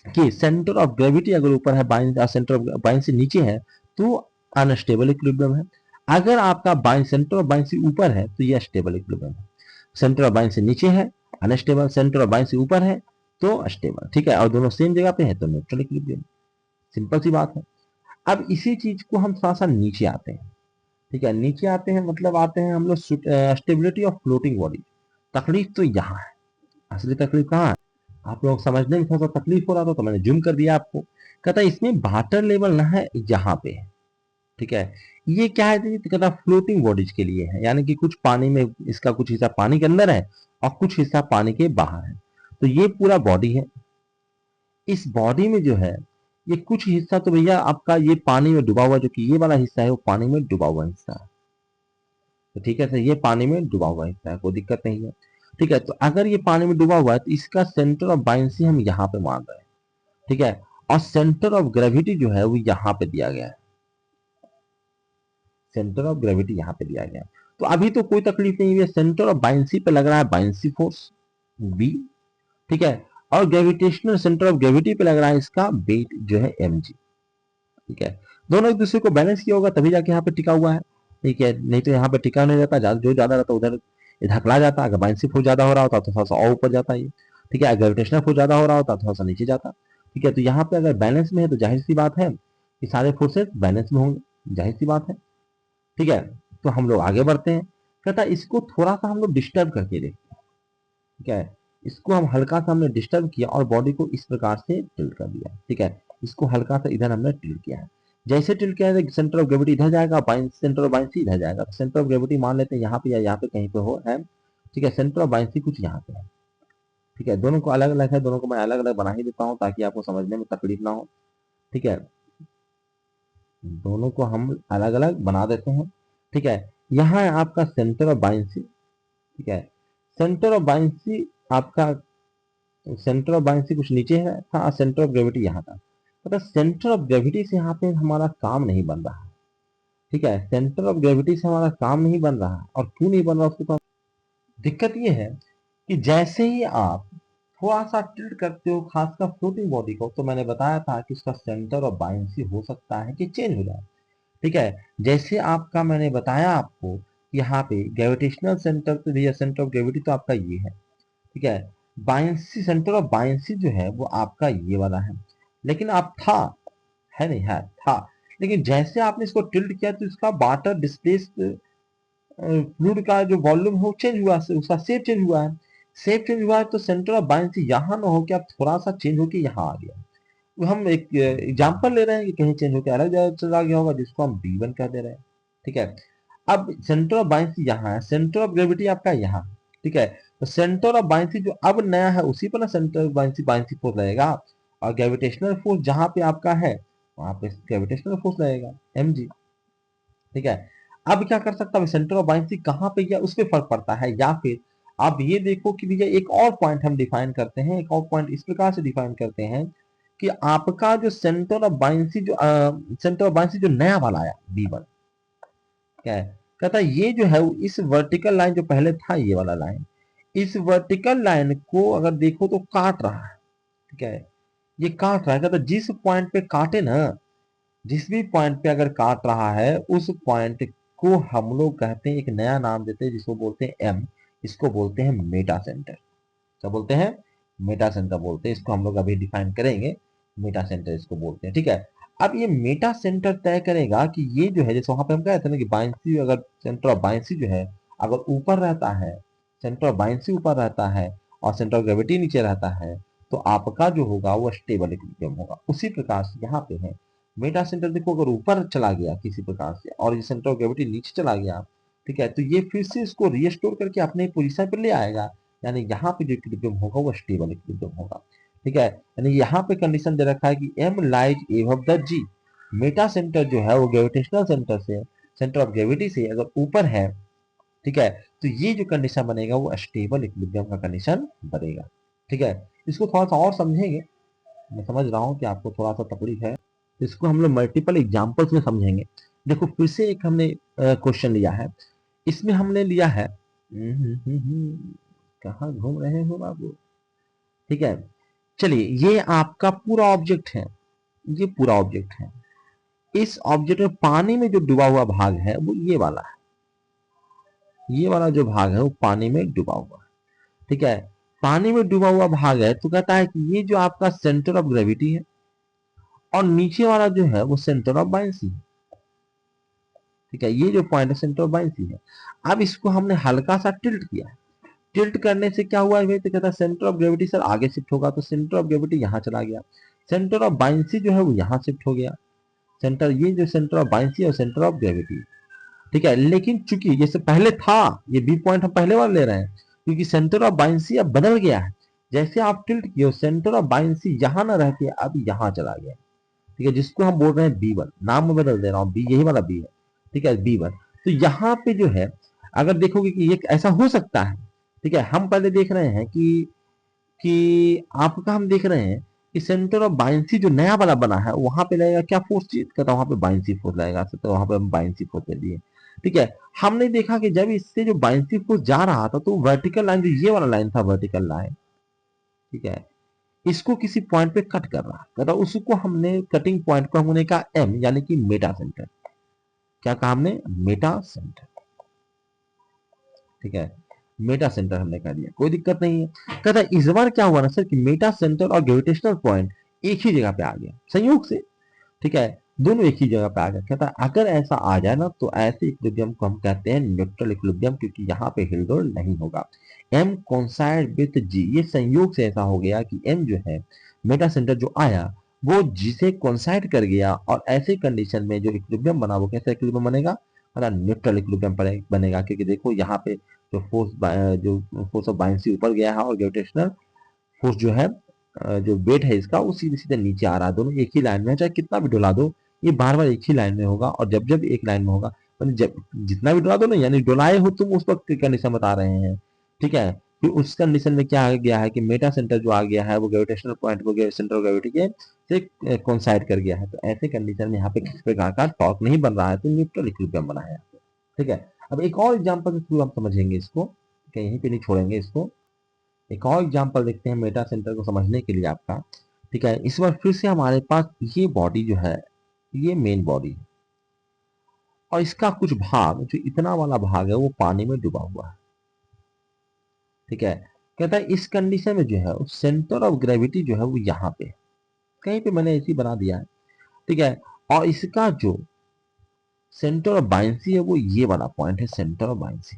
कि सेंटर ऑफ ग्रेविटी अगर ऊपर है, सेंटर ऑफ बायंसी नीचे है, तो अनस्टेबल इक्विलिब्रियम है। अगर आपका सेंटर ऑफ बायंसी ऊपर है तो यह स्टेबल इक्विलिब्रियम है। सेंटर ऑफ बायंसी नीचे है अनस्टेबल, सेंटर ऑफ बायंसी ऊपर है तो स्टेबल। ठीक है, और दोनों सेम जगह पे है तो न्यूट्रल इक्विलिब्रियम। सिंपल सी बात है। अब इसी चीज को हम थोड़ा सा नीचे आते हैं। ठीक है, नीचे आते हैं मतलब आते हैं हम लोग स्टेबिलिटी ऑफ फ्लोटिंग बॉडी। तकलीफ तो यहाँ है, असली तकलीफ कहाँ है, आप लोग समझने में थोड़ा सा तकलीफ हो रहा था तो मैंने जूम कर दिया आपको। कहता है इसमें वाटर लेवल ना है, यहाँ पे है। ठीक है, ये क्या है, कहता फ्लोटिंग बॉडीज के लिए है, यानी कि कुछ पानी में, इसका कुछ हिस्सा पानी के अंदर है और कुछ हिस्सा पानी के बाहर है। तो ये पूरा बॉडी है, इस बॉडी में जो है ये कुछ हिस्सा तो भैया आपका ये पानी में डूबा हुआ, जो कि ये वाला हिस्सा है वो पानी में डूबा हुआ हिस्सा है। तो ठीक है, तो ये पानी में डूबा हुआ हिस्सा है, कोई दिक्कत नहीं है। ठीक है, तो अगर ये पानी में डूबा हुआ है तो इसका सेंटर ऑफ बायंसी हम यहाँ पे मान रहे हैं। ठीक है, और सेंटर ऑफ ग्रेविटी जो है वो यहाँ पे दिया गया है। सेंटर ऑफ ग्रेविटी यहाँ पे दिया गया है। तो अभी तो कोई तकलीफ नहीं है, सेंटर ऑफ बायंसी पे लग रहा है बायंसी फोर्स बी। ठीक है, और ग्रेविटेशनल सेंटर ऑफ ग्रेविटी पे लग रहा है इसका वेट जो है mg। ठीक है, दोनों एक दूसरे को बैलेंस किया होगा तभी जाके यहाँ पे टिका हुआ है। ठीक है, नहीं तो यहाँ पे टिका नहीं रहता, जो ज्यादा रहता उधर धकला जाता। अगर बायंसी फोर्स ज्यादा हो रहा होता तो थोड़ा सा और ऊपर जाता ये। ठीक है, ग्रेविटेशनल फोर्स ज्यादा हो रहा होता थोड़ा सा नीचे जाता। ठीक है, तो यहाँ पे अगर बैलेंस में है तो जाहिर सी बात है कि सारे फोर्सेस बैलेंस में होंगे, जाहिर सी बात है। ठीक है, तो हम लोग आगे बढ़ते हैं। कहता है इसको थोड़ा सा हम लोग डिस्टर्ब करके देखते हैं। ठीक है, इसको हम हल्का सा हमने डिस्टर्ब किया और बॉडी को इस प्रकार से टिल्ट कर दिया। ठीक है, इसको हल्का सा इधर हमने टिल्ट किया है। जैसे टिल्ट किया है सेंटर ऑफ ग्रेविटी इधर जाएगा, सेंटर ऑफ बायंसी इधर जाएगा। तो सेंटर ऑफ ग्रेविटी मान लेते हैं यहाँ पे या यहाँ पे कहीं पे हो है। ठीक है, सेंटर ऑफ बायंसी कुछ यहाँ पे है। ठीक है, दोनों को अलग अलग है, दोनों को मैं अलग अलग बना ही देता हूँ ताकि आपको समझने में तकलीफ ना हो। ठीक है, दोनों को हम अलग अलग बना देते हैं। ठीक है, यहाँ है आपका सेंटर ऑफ बायंसी। ठीक है, सेंटर ऑफ बायंसी आपका, सेंटर ऑफ बायंसी कुछ नीचे है था, सेंटर ऑफ ग्रेविटी यहाँ था। मतलब सेंटर ऑफ ग्रेविटी से यहाँ पे हमारा काम नहीं बन रहा है। ठीक है, सेंटर ऑफ ग्रेविटी से हमारा काम नहीं बन रहा है, और क्यों नहीं बन रहा उसके पास दिक्कत ये है कि जैसे ही आप थोड़ा सा टिल्ट करते हो खासकर फ्लोटिंग बॉडी को, तो मैंने बताया था कि उसका सेंटर ऑफ बायंसी हो सकता है कि चेंज हो जाए। ठीक है, जैसे आपका मैंने बताया आपको यहाँ पे ग्रेविटेशनल सेंटर तो भैया सेंटर ऑफ ग्रेविटी तो आपका ये है। ठीक है, बायंसी सेंटर ऑफ बायंसी जो है वो आपका ये वाला है। लेकिन आप था, है नहीं है था, लेकिन जैसे आपने इसको टिल्ट किया तो इसका वाटर डिस्प्लेस्ड फ्लूइड का जो वॉल्यूम है वो चेंज हुआ, उसका शेप चेंज हुआ है। शेप चेंज हुआ है तो सेंटर ऑफ बायंसी यहाँ ना हो के आप थोड़ा सा चेंज होके यहाँ आ गया। तो हम एक एग्जांपल ले रहे हैं कि कहीं चेंज होकर अलग जगह चला गया होगा, जिसको हम B1 कह दे रहे हैं। ठीक है, अब सेंटर ऑफ बायंसी यहाँ है, सेंटर ऑफ ग्रेविटी आपका यहाँ। ठीक है, तो सेंटर ऑफ बायंसी जो अब नया है उसी पर ना centre of buoyancy buoyancy force लगेगा, और ग्रेविटेशनल फोर्स जहां पे आपका है वहां पे ग्रेविटेशनल फोर्स लगेगा mg। ठीक है, अब क्या कर सकता है, सेंटर ऑफ बायंसी कहाँ पे गया उस पर फर्क पड़ता है। या फिर आप ये देखो कि भैया एक और पॉइंट हम डिफाइन करते हैं, एक और पॉइंट इस प्रकार से डिफाइन करते हैं कि आपका जो सेंटर ऑफ बायंसी जो सेंटर ऑफ बायंसी जो नया वाला आया B1, क्या है कहता है ये जो है इस वर्टिकल लाइन जो पहले था ये वाला लाइन, इस वर्टिकल लाइन को अगर देखो तो काट रहा है। ठीक है, ये काट रहा है, कहता जिस पॉइंट पे काटे ना, जिस भी पॉइंट पे अगर काट रहा है उस पॉइंट को हम लोग कहते हैं, एक नया नाम देते हैं जिसको बोलते हैं एम, इसको बोलते हैं मेटा सेंटर। क्या बोलते हैं, मेटा सेंटर बोलते हैं इसको, हम लोग अभी डिफाइन करेंगे, मेटा सेंटर इसको बोलते हैं। ठीक है, अब ये मेटा सेंटर तय करेगा कि ये जो है, जैसे वहां पे हम कहते हैं ना कि बायंसी, अगर सेंटर ऑफ बायंसी जो है अगर ऊपर रहता है, सेंटर ऑफ बायंसी ऊपर रहता है और सेंटर ऑफ ग्रेविटी नीचे रहता है, तो आपका जो होगा वो स्टेबल इक्विलिब्रियम होगा। उसी प्रकार से यहाँ पे है मेटा सेंटर, देखो अगर ऊपर चला गया किसी प्रकार से और ये सेंटर ऑफ ग्रेविटी नीचे चला गया, ठीक है, तो ये फिर से इसको रिस्टोर करके अपने पोजीशन पर ले आएगा, यानी यहाँ पे जो इक्विलिब्रियम होगा वो स्टेबल इक्विलिब्रियम होगा। ठीक है, यानी यहाँ पे कंडीशन दे रखा है कि M lies above the G. Meta centre जो है वो ग्रेविटेशनल सेंटर से, सेंटर ऑफ ग्रेविटी से अगर ऊपर है, ठीक है, तो ये जो कंडीशन बनेगा वो स्टेबल इक्विलिब्रियम का कंडीशन बनेगा। ठीक है, इसको थोड़ा सा और समझेंगे, मैं समझ रहा हूँ कि आपको थोड़ा सा तकलीफ है, इसको हम लोग मल्टीपल एग्जांपल्स में समझेंगे। देखो फिर से एक हमने क्वेश्चन लिया है, इसमें हमने लिया है कहाँ घूम रहे हो बाबू। ठीक है, चलिए ये आपका पूरा ऑब्जेक्ट है, ये पूरा ऑब्जेक्ट है। इस ऑब्जेक्ट में पानी में जो डूबा हुआ भाग है वो ये वाला है, ये वाला जो भाग है वो पानी में डूबा हुआ है। ठीक है, पानी में डूबा हुआ भाग है तो कहता है कि ये जो आपका सेंटर ऑफ ग्रेविटी है और नीचे वाला जो है वो सेंटर ऑफ बायंसी है। ठीक है, ये जो पॉइंट है सेंटर ऑफ बायंसी है। अब इसको हमने हल्का सा टिल्ट किया है, टिल्ट करने से क्या हुआ है, तो कहता है सेंटर ऑफ ग्रेविटी सर आगे शिफ्ट होगा, तो सेंटर ऑफ ग्रेविटी यहाँ चला गया, सेंटर ऑफ बायंसी जो है वो यहाँ शिफ्ट हो गया। सेंटर, ये जो सेंटर ऑफ बायंसी और सेंटर ऑफ ग्रेविटी, ठीक है, लेकिन चूंकि जैसे पहले था, ये बी पॉइंट हम पहले वाला ले रहे हैं क्योंकि सेंटर ऑफ बायंसी अब बदल गया है, जैसे आप टिल्ट किए सेंटर ऑफ बायंसी यहां ना रह के अब यहां चला गया, ठीक है, जिसको हम बोल रहे हैं B1, नाम में बदल दे रहा हूँ, बी यही वाला बी है, ठीक है, B1। तो यहाँ पे जो है अगर देखोगे कि ये ऐसा हो सकता है, ठीक है, हम पहले देख रहे हैं कि आपका हम देख रहे हैं कि सेंटर ऑफ बायंसी जो नया वाला बना है वहां पे लगेगा क्या फोर्स, कहता वहां पे बायंसी फोर्स लगेगा, तो वहां पे हम बायंसी फोर्स ले लिए, ठीक है। हमने देखा कि जब इससे जो बायंसी फोर्स जा रहा था तो वर्टिकल लाइन जो ये वाला लाइन था वर्टिकल लाइन, ठीक है, इसको किसी पॉइंट पे कट कर रहा है, कहता उसको हमने कटिंग पॉइंट को हमने कहा एम यानी कि मेटा सेंटर, क्या कहा हमने, मेटा सेंटर, ठीक है, मेटा सेंटर हमने कह दिया, कोई दिक्कत नहीं है। कहता इस बार क्या हुआ ना सर कि मेटा सेंटर और ग्रेविटेशनल पॉइंट एक ही जगह पे आ गया संयोग से, ठीक है, दोनों एक ही जगह पे आ गया। कहता है अगर ऐसा आ जाए ना तो ऐसे इक्विलिब्रियम को हम कहते हैं न्यूट्रल इक्विलिब्रियम, क्योंकि यहाँ पे हिलडोल नहीं होगा। एम कोइंसाइड विद जी, ये संयोग से ऐसा हो गया कि एम जो है मेटा सेंटर जो आया वो जी से कोइंसाइड कर गया, और ऐसे कंडीशन में जो इक्विलिब्रियम बना वो कैसा इक्विलिब्रियम बनेगा, न्यूट्रल इक्विलिब्रियम बनेगा, क्योंकि देखो यहाँ पे जो फोर्स ऑफ बायंसी ऊपर गया है और ग्रेविटेशनल फोर्स जो है जो वेट है इसका वो सीधे सीधे नीचे आ रहा है, दोनों एक ही लाइन में है, चाहे कितना भी डुला दो ये बार बार एक ही लाइन में होगा, और जब जब एक लाइन में होगा जब जितना भी डुला दो ना, यानी डुलाए हो तुम उस वक्त की कंडीशन बता रहे हैं, ठीक है, कि उस कंडीशन में क्या आ गया है कि मेटा सेंटर जो आ गया है वो ग्रेविटेशनल पॉइंट को सेंटर ऑफ ग्रेविटी के से कोइंसाइड कर गया है, तो ऐसे कंडीशन में यहाँ पे किसी प्रकार का टॉर्क नहीं बन रहा है, तो न्यूट्रल इक्विलिब्रियम बना है, ठीक है। अब एक और एग्जांपल के थ्रू हम समझेंगे इसको, ठीक है, यहीं पे नहीं छोड़ेंगे इसको। एक और एग्जांपल देखते हैं मेटा सेंटर को समझने के लिए आपका, ठीक है। इस बार फिर से हमारे पास ये बॉडी जो है ये मेन बॉडी है, और इसका कुछ भाग जो इतना वाला भाग है वो पानी में डूबा हुआ है, ठीक है। कहता है इस कंडीशन में जो है सेंटर ऑफ ग्रेविटी जो है वो यहाँ पे है, कहीं पे मैंने ऐसे बना दिया है, ठीक है, और इसका जो सेंटर ऑफ बायंसी है वो ये वाला पॉइंट है, सेंटर ऑफ बायंसी,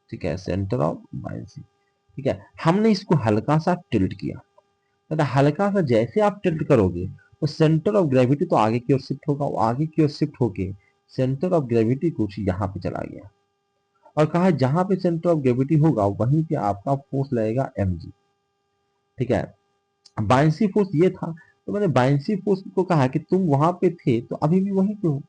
ठीक है, सेंटर ऑफ बायंसी, ठीक है। हमने इसको हल्का सा टिल्ट किया, तो हल्का सा जैसे आप टिल्ट करोगे तो सेंटर ऑफ ग्रेविटी तो आगे की ओर शिफ्ट होगा, वो आगे की ओर शिफ्ट होके सेंटर ऑफ ग्रेविटी कुछ यहाँ पे चला गया, और कहा जहां पे सेंटर ऑफ ग्रेविटी होगा वहीं पे आपका फोर्स लगेगा mg, ठीक है। बायंसी फोर्स ये था, तो मैंने बायंसी फोर्स को कहा कि तुम वहां पे थे तो अभी भी वहीं पे हो,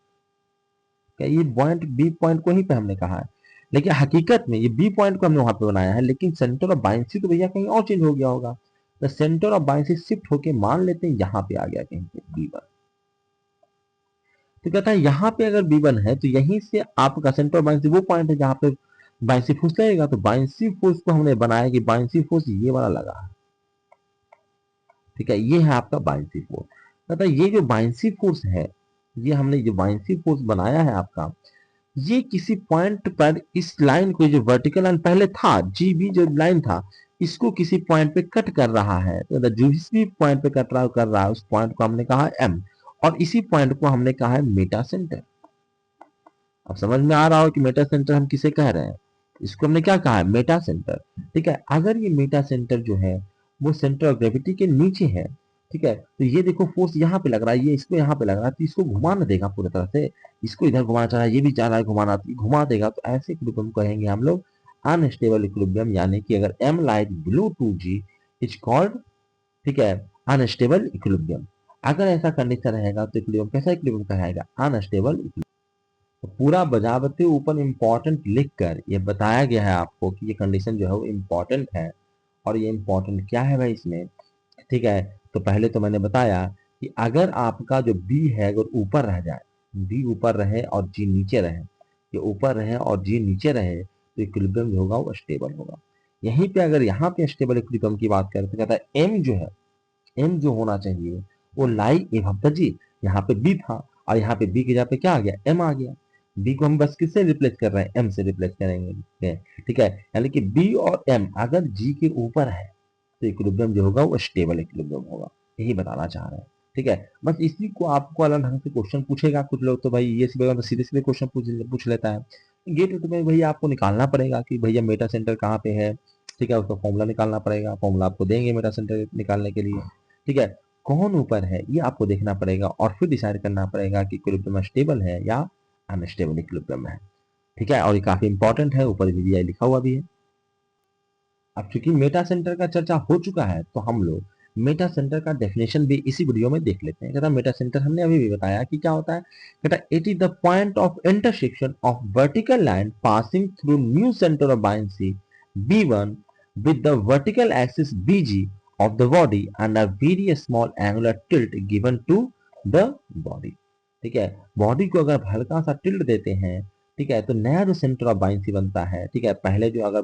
क्या ये पॉइंट बी पॉइंट को ही पे हमने कहा है, लेकिन हकीकत में ये बी पॉइंट को हमने वहां पे बनाया है, लेकिन सेंटर ऑफ बायंसी तो भैया कहीं और चेंज हो गया होगा, तो सेंटर ऑफ बायंसी शिफ्ट होके मान लेते हैं यहाँ पे आ गया कहीं पे B1, तो कहता है यहाँ पे अगर B1 है तो यहीं से आपका सेंटर ऑफ बायंसी वो पॉइंट है जहाँ पे बायंसी फोर्स लगेगा, तो बायंसी फोर्स को हमने बनाया कि बायंसी फोर्स ये वाला लगा है, ठीक है, ये है आपका बायंसी फोर्स। कहता है ये जो बायंसी फोर्स है, ये हमने जो बायंसी फोर्स बनाया है आपका, ये किसी पॉइंट पर इस लाइन को जो वर्टिकल लाइन पहले था जी बी जो लाइन था इसको किसी पॉइंट पे कट कर रहा है, तो जिस भी पॉइंट पे कर रहा है उस पॉइंट को हमने कहा एम, और इसी पॉइंट को हमने कहा है मेटा सेंटर। अब समझ में आ रहा हो कि मेटा सेंटर हम किसे कह रहे हैं, इसको हमने क्या कहा है, मेटा सेंटर, ठीक है। अगर ये मेटा सेंटर जो है वो सेंटर ऑफ ग्रेविटी के नीचे है, ठीक है, तो ये देखो फोर्स यहाँ पे लग रहा है, ये इसको यहाँ पे लग रहा है, तो इसको घुमाना देगा पूरी तरह से, इसको इधर घुमाना चाह रहा है, ये भी चाह रहा है घुमाना, तो घुमा देगा, तो ऐसे इक्विलिब्रियम कहेंगे हम लोग अनस्टेबल इक्विलिब्रियम, यानी कि अगर m lies below 2g is called, ठीक है, अनस्टेबल इक्विलिब्रियम। अगर ऐसा कंडीशन रहेगा तो इक्विलिब्रियम कैसा इक्विलिब्रियम कहेगा, अनस्टेबल। तो पूरा बजावते ऊपर इंपॉर्टेंट लिख कर ये बताया गया है आपको कि ये कंडीशन जो है वो इंपॉर्टेंट है, और ये इंपॉर्टेंट क्या है भाई इसमें, ठीक है। तो पहले तो मैंने बताया कि अगर आपका जो बी है अगर ऊपर रह जाए, बी ऊपर रहे और जी नीचे रहे, ये ऊपर रहे और जी नीचे रहे, तो इक्विलिब्रियम जो होगा वो स्टेबल होगा। यहीं पे अगर यहाँ पे स्टेबल इक्विलिब्रियम की बात करें तो कहता है एम जो है, एम जो होना चाहिए वो लाई एबव द जी, यहाँ पे बी था और यहाँ पे बी की जगह पे क्या आ गया, एम आ गया, बी को हम बस किससे रिप्लेस कर रहे हैं, एम से रिप्लेस करेंगे, ठीक है। यानी कि बी और एम अगर जी के ऊपर है तो इक्विलिब्रियम जो होगा वो स्टेबल इक्विलिब्रियम होगा, यही बताना चाह रहे हैं, ठीक है। बस इसी को आपको अलग ढंग से क्वेश्चन पूछेगा, कुछ लोग तो भाई ये तो सीधे सीधे क्वेश्चन पूछ लेता है, गेट में भैया आपको निकालना पड़ेगा कि भैया मेटा सेंटर कहाँ पे है, ठीक है, उसका फॉर्मूला निकालना पड़ेगा, फॉर्मूला आपको देंगे मेटा सेंटर निकालने के लिए, ठीक है। कौन ऊपर है ये आपको देखना पड़ेगा और फिर डिसाइड करना पड़ेगा कि इक्विलिब्रियम स्टेबल है या अनस्टेबल इक्विलिब्रियम है, ठीक है। और ये काफी इंपॉर्टेंट है, ऊपर भी लिखा हुआ भी है। अब चूंकि मेटा सेंटर का चर्चा हो चुका है तो हम लोग मेटा सेंटर का डेफिनेशन भी इसी वीडियो में देख लेते हैं। कहता मेटा सेंटर हमने अभी भी बताया कि क्या होता है। कहता it is the point of intersection of vertical line passing through new centre of buoyancy B1 with the vertical axis BG of the body and a very small angular tilt given to the body। ठीक है, body को अगर हल्का सा tilt देते हैं, ठीक है, तो नया जो सेंटर ऑफ बायंसी बनता है। ठीक है, पहले जो अगर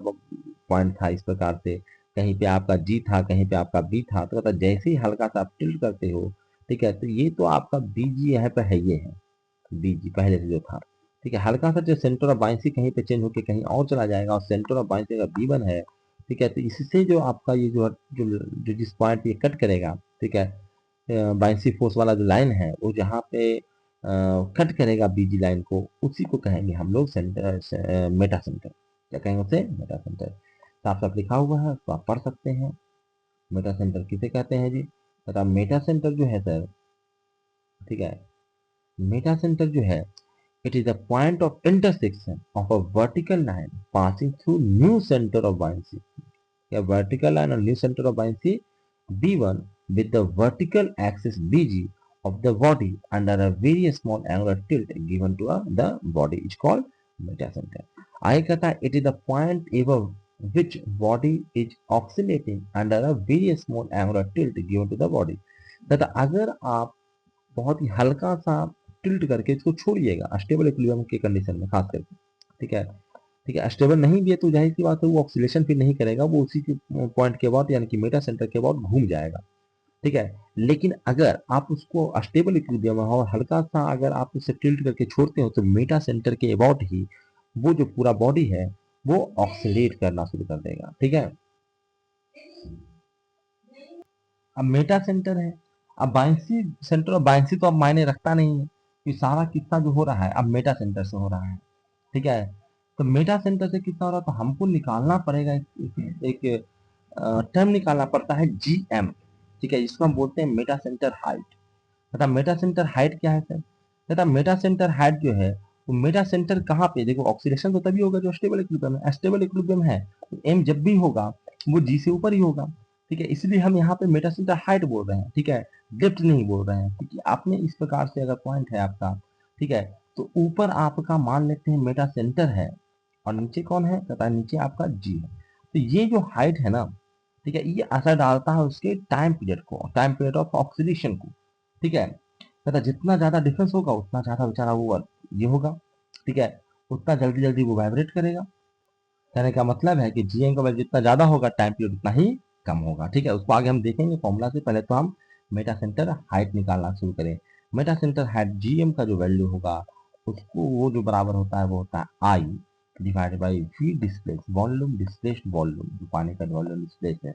पॉइंट था इस प्रकार से, कहीं पे आपका जी था, कहीं पे आपका बी था, तो मतलब जैसे ही हल्का सा आप टिल्ट करते हो, ठीक है, तो ये तो आपका बीजी यहाँ पे है, ये है बीजी पहले से जो था। ठीक है, हल्का सा जो सेंटर ऑफ बायंसी कहीं पे चेंज होकर कहीं और चला जाएगा और सेंटर ऑफ बायंसी का B1 है। ठीक है, तो इससे जो आपका ये जो जिस पॉइंट पे कट करेगा, ठीक है, बायंसी फोर्स वाला जो लाइन है वो जहाँ पे कट करेगा बीजी लाइन को, उसी को कहेंगे हम लोग सेंटर, मेटा सेंटर। क्या कहेंगे उसे? Meta centre. साफ साफ लिखा हुआ है, तो आप पढ़ सकते हैं। मेटा सेंटर किसे कहते हैं जी? तथा मेटा सेंटर जो है सर, ठीक है, मेटा सेंटर जो है, it is the point of intersection of a vertical line passing through new centre of buoyancy. या वर्टिकल लाइन और new centre of buoyancy B1 with the vertical axis BG of the body under a very small angular tilt given to the body is called metacenter। आगे कहता है it is the point above which body is oscillating under a very small angular tilt given to the body। तथा अगर आप बहुत ही हल्का सा tilt करके इसको छोड़िएगा अस्टेबल इक्विलिब्रियम के कंडीशन में खास करके, ठीक है, ठीक है, स्टेबल नहीं भी है तो जाहिर सी बात है वो ऑक्सीलेशन फिर नहीं करेगा, वो उसी के पॉइंट के बाद यानी कि मेटा सेंटर के बाद घूम जाएगा। ठीक है, लेकिन अगर आप उसको स्टेबल इक्विलिब्रियम में और हल्का सा अगर आप उसे टिल्ट करके छोड़ते हो तो मेटा सेंटर के अबाउट ही वो जो पूरा बॉडी है वो ऑक्सीलेट करना शुरू कर देगा। ठीक है, अब मेटा सेंटर है, अब बायंसी सेंटर और बायंसी तो अब मायने रखता नहीं है कि सारा किस्सा जो हो रहा है अब मेटा सेंटर से हो रहा है। ठीक है, तो मेटा सेंटर से कितना हो रहा है तो हमको निकालना पड़ेगा एक टर्म निकालना पड़ता है GM। ठीक है, जिसको हम बोलते हैं मेटा सेंटर हाइट। तथा मेटा सेंटर हाइट क्या है सर? तथा मेटा सेंटर हाइट जो है वो मेटा सेंटर कहाँ पे, देखो ऑक्सीडेशन तो तभी होगा जो स्टेबल इक्विलिब्रियम है, स्टेबल इक्विलिब्रियम है तो M जब भी होगा वो G से ऊपर ही होगा। ठीक है, इसलिए हम यहाँ पे मेटा सेंटर हाइट बोल रहे हैं। ठीक है, डेप्थ नहीं बोल रहे हैं, क्योंकि आपने इस प्रकार से अगर पॉइंट है आपका, ठीक है, तो ऊपर आपका मान लेते हैं मेटा सेंटर है और नीचे कौन है? पता है, नीचे आपका G है। तो ये जो हाइट है ना, ठीक है, ये असर डालता है उसके टाइम पीरियड को, टाइम पीरियड ऑफ ऑक्सीडेशन को। ठीक है, पता जितना ज्यादा डिफरेंस होगा उतना ज्यादा बेचारा वो ये होगा। ठीक है, उतना जल्दी जल्दी वो वाइब्रेट करेगा। कहने का मतलब है कि GM का वैल्यू जितना ज्यादा होगा टाइम पीरियड उतना ही कम होगा। ठीक है, उसको आगे हम देखेंगे फॉर्मूला से, पहले तो हम मेटा सेंटर हाइट निकालना शुरू करें। मेटा सेंटर हाइट GM का जो वैल्यू होगा उसको वो जो बराबर होता है वो होता है I divided by V displace volume, displaced volume जो पानी का वॉल्यूम डिस्प्लेस है,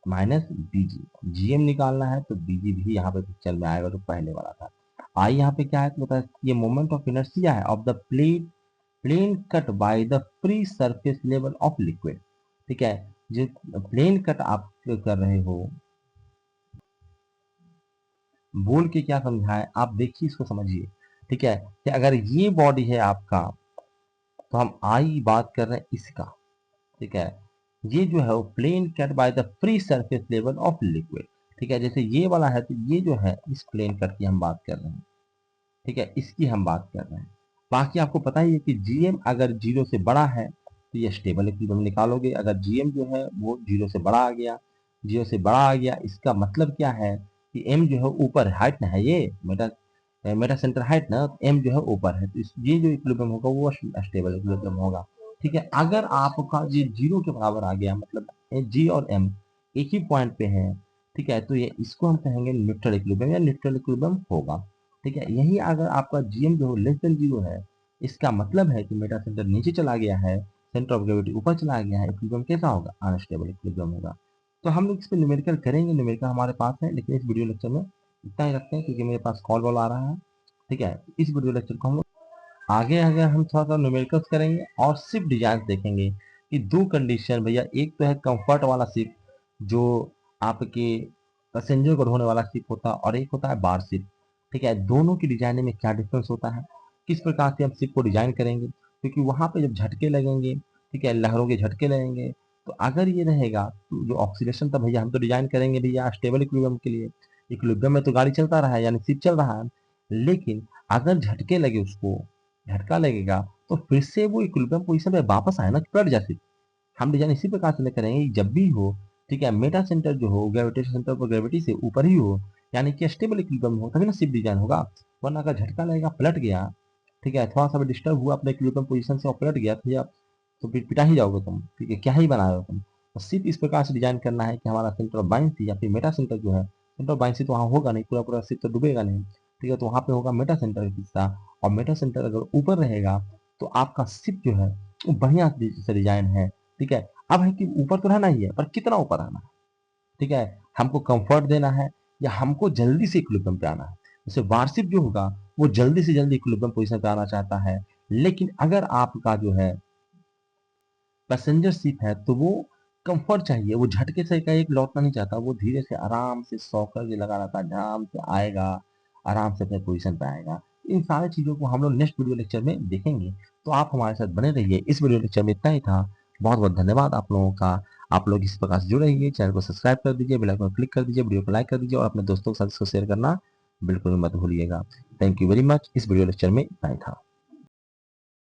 माइनस BG। GM निकालना है तो BG भी यहाँ पे पिक्चर में आएगा जो पहले वाला था। I यहाँ पे क्या है तो बताया ये मोमेंट ऑफ इनर्शिया है of the plane cut by the free surface level of liquid. ठीक है, जो प्लेन कट आप कर रहे हो, बोल के क्या समझाए आप देखिए इसको समझिए। ठीक है, कि अगर ये बॉडी है आपका तो हम आई बात कर रहे हैं इसका। ठीक है, ये जो है वो plane cut by the free surface level of liquid. ठीक है, जैसे ये वाला है तो ये जो है इस प्लेन कट की हम बात कर रहे हैं। ठीक है, इसकी हम बात कर रहे हैं। बाकी आपको पता ही है कि GM अगर 0 से बड़ा है तो ये स्टेबल इक्विलिब्रियम निकालोगे। अगर GM जो है वो 0 से बड़ा आ गया, 0 से बड़ा आ गया, इसका मतलब क्या है कि M जो है ऊपर हाइट ना है, ये मेटा मेटा सेंटर हाइट ना, तो M जो है ऊपर है, तो ये जो इक्विलिब्रियम होगा वो स्टेबल इक्विलिब्रियम होगा। ठीक है, अगर आपका ये 0 के बराबर आ गया मतलब G और M एक ही पॉइंट पे है, ठीक है, तो ये इसको हम कहेंगे न्यूट्रल इक्विलिब्रियम या न्यूट्रल इक्विलिब्रियम होगा। ठीक है, यही अगर आपका GM जो लेस देन 0 है, इसका मतलब है कि मेटा सेंटर नीचे चला गया है, सेंटर ऑफ ग्रेविटी ऊपर चला गया है, इक्विलिब्रियम कैसा होगा? अनस्टेबल इक्विलिब्रियम होगा। तो हम लोग इस पे न्यूमेरिकल करेंगे, न्यूमेरिकल हमारे पास है, लेकिन इस वीडियो लेक्चर में इतना ही रखते हैं क्योंकि मेरे पास कॉल वॉल आ रहा है। ठीक है, इस वीडियो लेक्चर को हम लोग आगे आगे हम थोड़ा सा न्यूमेरिकल्स करेंगे और सिर्फ डिजाइन देखेंगे कि दो कंडीशन भैया, एक तो है कंफर्ट वाला शिप जो आपके पैसेंजर को ढोने वाला शिप होता है और एक होता है बार शिप। ठीक है, दोनों की डिजाइन में क्या डिफरेंस होता है, किस प्रकार से हम शिप को डिजाइन करेंगे, क्योंकि वहां पे जब झटके लगेंगे, ठीक है, लहरों के झटके लगेंगे तो अगर ये रहेगा तो जो ऑक्सीडेशन था भैया हम तो डिजाइन करेंगे भैया स्टेबल इक्विलिब्रियम के लिए। इक्विलिब्रियम में तो गाड़ी चलता रहा है यानी शिप चल रहा है, लेकिन अगर झटके लगे उसको, झटका लगेगा तो फिर से वो इक्विलिब्रियम पोजीशन पे वापस आए ना कि पलट जाए। हम डिजाइन इसी प्रकार से करेंगे कि जब भी हो, ठीक है, मेटा सेंटर जो हो ग्रेविटेशन सेंटर पर ग्रेविटी से ऊपर ही हो, यानी कि स्टेबल इक्विलिब्रियम हो, तभी ना शिप डिजाइन होगा। वरना अगर झटका लगेगा पलट गया, ठीक है, थोड़ा सा भी डिस्टर्ब हुआ अपने इक्विलिब्रियम पोजीशन से और पलट गया तो भैया तो फिर पिटा ही जाओगे तुम, ठीक है, क्या ही बना रहे हो तुम। तो सिर्फ इस प्रकार से डिजाइन करना है कि हमारा सेंटर ऑफ बायन्सी या फिर मेटा सेंटर जो है, सेंटर ऑफ बायन्सी तो वहाँ होगा नहीं, पूरा पूरा सिर्फ तो डूबेगा नहीं, ठीक है, तो वहाँ पे होगा मेटा सेंटर का हिस्सा। और मेटा सेंटर अगर ऊपर रहेगा तो आपका शिप जो है वो बढ़िया से डिजाइन है, ठीक है। अब है कि ऊपर तो रहना ही है, पर कितना ऊपर रहना है, ठीक है, हमको कंफर्ट देना है या हमको जल्दी से इक्विलिब्रियम पे आना है। जैसे वारशिप जो होगा वो जल्दी से जल्दी इक्विलिब्रियम पोजीशन पे आना चाहता है, लेकिन अगर आपका जो है पैसेंजर शिप है तो वो कंफर्ट चाहिए, वो झटके से कहीं लौटना नहीं चाहता, वो धीरे से आराम से सॉकर के लगा रहता है, आराम से आएगा, आराम से अपने पोजीशन पे आएगा। इन सारी चीजों को हम लोग नेक्स्ट वीडियो लेक्चर में देखेंगे, तो आप हमारे साथ बने रहिए। इस वीडियो लेक्चर में इतना ही था। बहुत बहुत धन्यवाद आप लोगों का। आप लोग इस प्रकार से जुड़े रहिए, चैनल को सब्सक्राइब कर दीजिए, बेल आइकन क्लिक कर दीजिए, वीडियो को लाइक कर दीजिए और अपने दोस्तों के साथ इसको शेयर करना बिल्कुल मत भूलिएगा। Thank you very much. इस वीडियो लेक्चर में इतना ही था।